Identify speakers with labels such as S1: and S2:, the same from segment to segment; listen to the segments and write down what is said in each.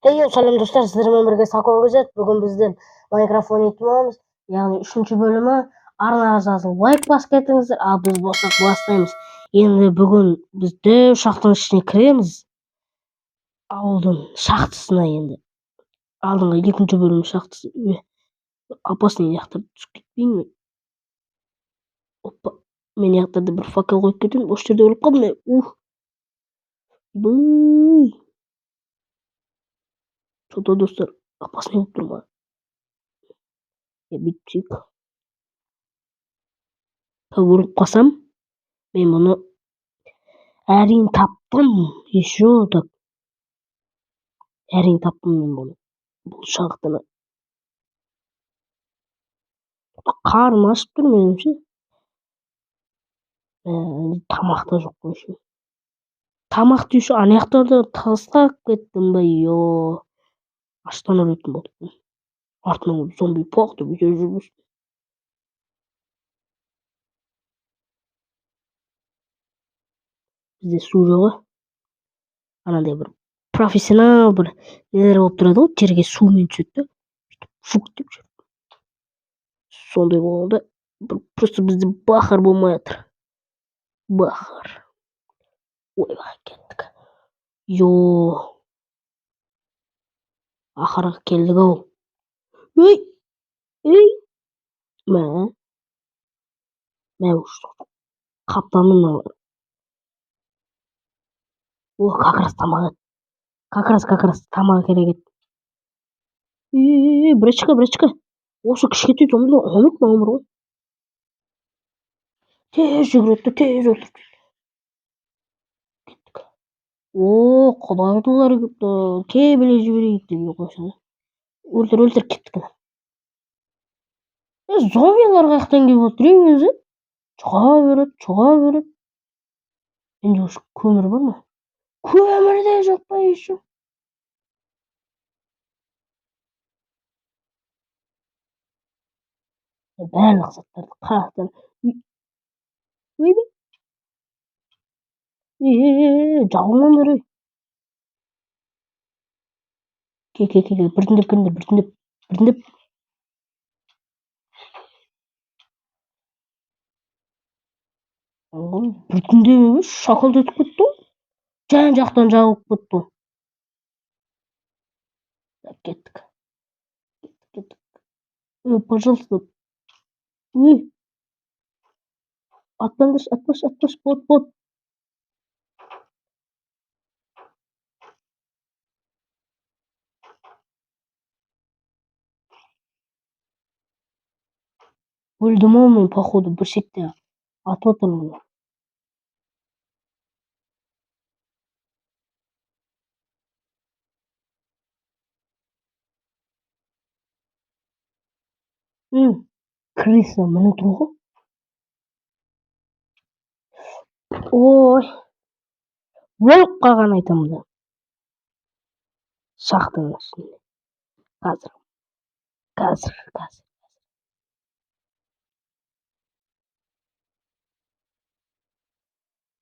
S1: Салам достар, сіздермен бірге Сакон Көзет. Бүгін бізден Майнкрафт ойнайтын боламыз. Яғни 3-ші бөлімі. Арнаға жазылып лайк басып кетіңіздер, ал біз болсақ бастаймыз. Енді бүгін біз дөу шахтаның ішіне кіреміз. Ауылдың шахтасына енді. Алдыңғы 2-ші бөлім шахтасы. Опасный яқтарды түсіп кетпейін мен. Опа, мен яқтарды бір факел қойып кетемін. Осы жерде өліп қалдым. Бұй. Что-то достар, опасный болып тұр ма? Бүйтсек. Өліп қалсам, мен мұны әрең таптым. Еще так. Әрең таптым мен бұны. Бұл шахтаны. Қарным ашып тұр меніңше. Тамақ та жоқ қойшы. Тамақ дейші аяқтарды тастап кеттім бе? Аштан өлетін болдым. Артынан зомби поқты бүйтіп жүрміз. Бізде су жоғы. Анандай бір профессионал бір нелер болып тұрады ғой, жерге сумен түседі. Фук деп жүр. Сондай болғанда просто бізде бахар болмай жатыр. Бахар. Ойбай кеттік. Ақыры келдік ау. Мә ұшты. Қаптанның алар. Как раз тамақ ет. Как раз тамақ керек ет. Брачка. Осы кішкентай зомбилар ұмыт ма өмір ғой? Тез жүгіреді, тез өлтірді. Кеттік. Құдайлар кебеле жіберейік деп қойсаң. Өлтір кеттік. Зомбилар қаяқтан келіп отыр өзі? Чыға береді. Енді осы көмір бар ма? Көмір де жоқ па еще? Барлық заттарды қаяқтан. Жағынан бері. Біртіндеп. Біртіндеп емес, шақалды өтіп кетті. Жан-жақтан жағылып кетті. Кеттік. Пожалуйста. Атпаш, бот. Өлдім ау мен, походу, бір шетте атып отырмын. Крыса міне тұр ғой. Өліп қалған айтамын да. Шахтаның ішінде. Қазір.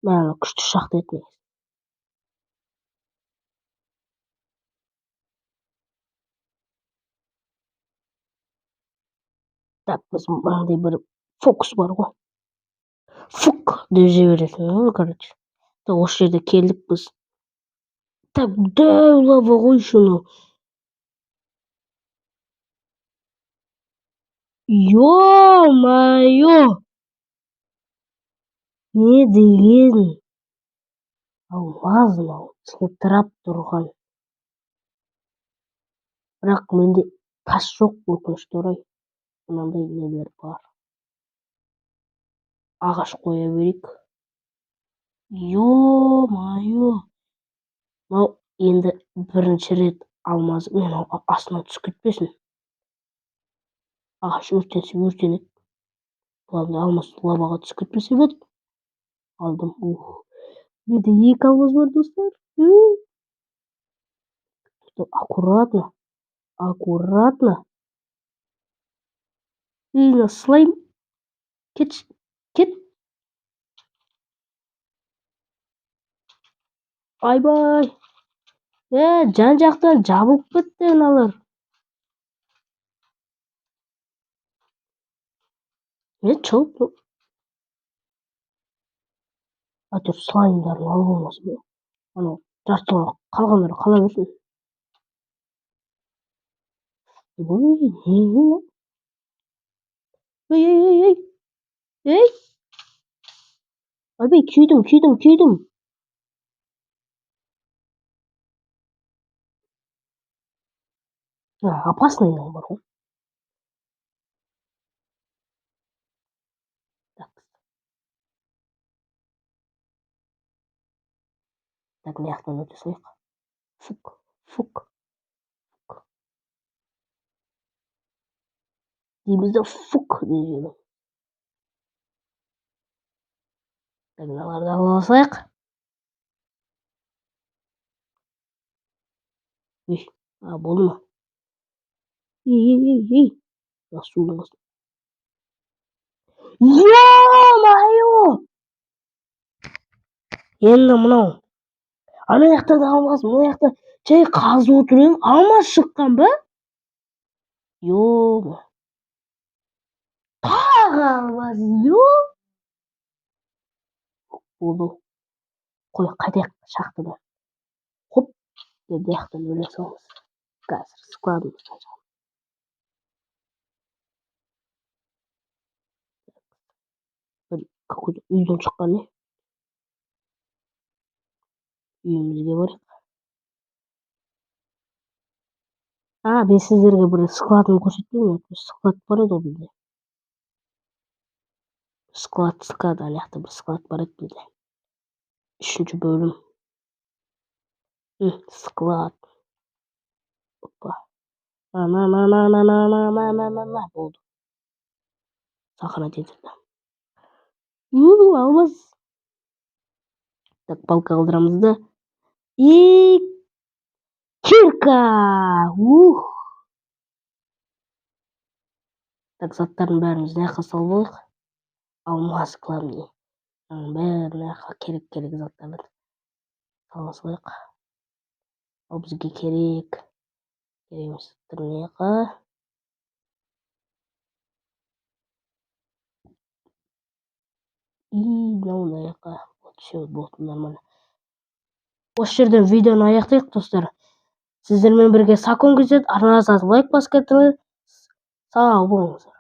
S1: Мәні күшті шахта етмейіз. Так, біз маңдай бір фокус бар ғой. Фук деп жібересің ғой, короче. Осы жерде келдік біз. Так, дәу лава ғой шыны. Ё-майо! Не деген? Алмазын сылтырап тұрған. Бірақ менде тас жоқ, өкінішке орай. Мынандай нелер бар. Ағаш қоя берейік. Ё-майо! Мынау енді бірінші рет алмаз мен астына түсіп кетпесін. Ағаш өртенеді. Главное, алмаз лаваға түсіп кетпесе болды. Алдым. Менде 2 алмаз бар, достар. Аккуратно. Слайм. Кет. Ай-бай. жан жақтан жабылып кетті мыналар. Чыл. Әйтеуір слаймдарын алып болмасын ба? Анау жартылай қалғандары қала берсін. Ей! Abi күйдім. Опасный бар ғой. Так, мына жақтан өте салайық. Фук. Деймізді фук деп жібердім. Так, мыналарды алып алсайық. Болды ма? Ей. Судың астында. Ё-моё! Енді мынау. Ана жақта да алмас, мына жақта жай қазып отыр едім, алмас шыққан ба? Ё-моё. Тағы алмас, болды. Қой, қайтайық шахтадан. Хоп, деп жақтан өле саламыз. Қазір складымыз ашамыз. Какой-то үйден шыққан не? Үйімізге барайық. Мен сіздерге бір складын көрсетпеймін. Склад бар еді ғой бізде. Склад, ана жақта бір склад бар еді бізде. 3-ші бөлім. Склад. Опа. Болды. Сохранить етілді. Алмаз. Так, балка қалдырамыз да. Кирка! Так, заттардың бәрін мына жаққа салып алайық. Алмаз главный. Бәрін мына жаққа керек заттарды сала салайық. Ал бізге керек емес заттар мына жаққа. Мына жаққа. Все, болды, нормально. Осы жерден видеоны аяқтайық, достар. Сіздермен бірге Сакон күзет, арнаңызға лайк басып кетіңіз. Сау болыңыздар.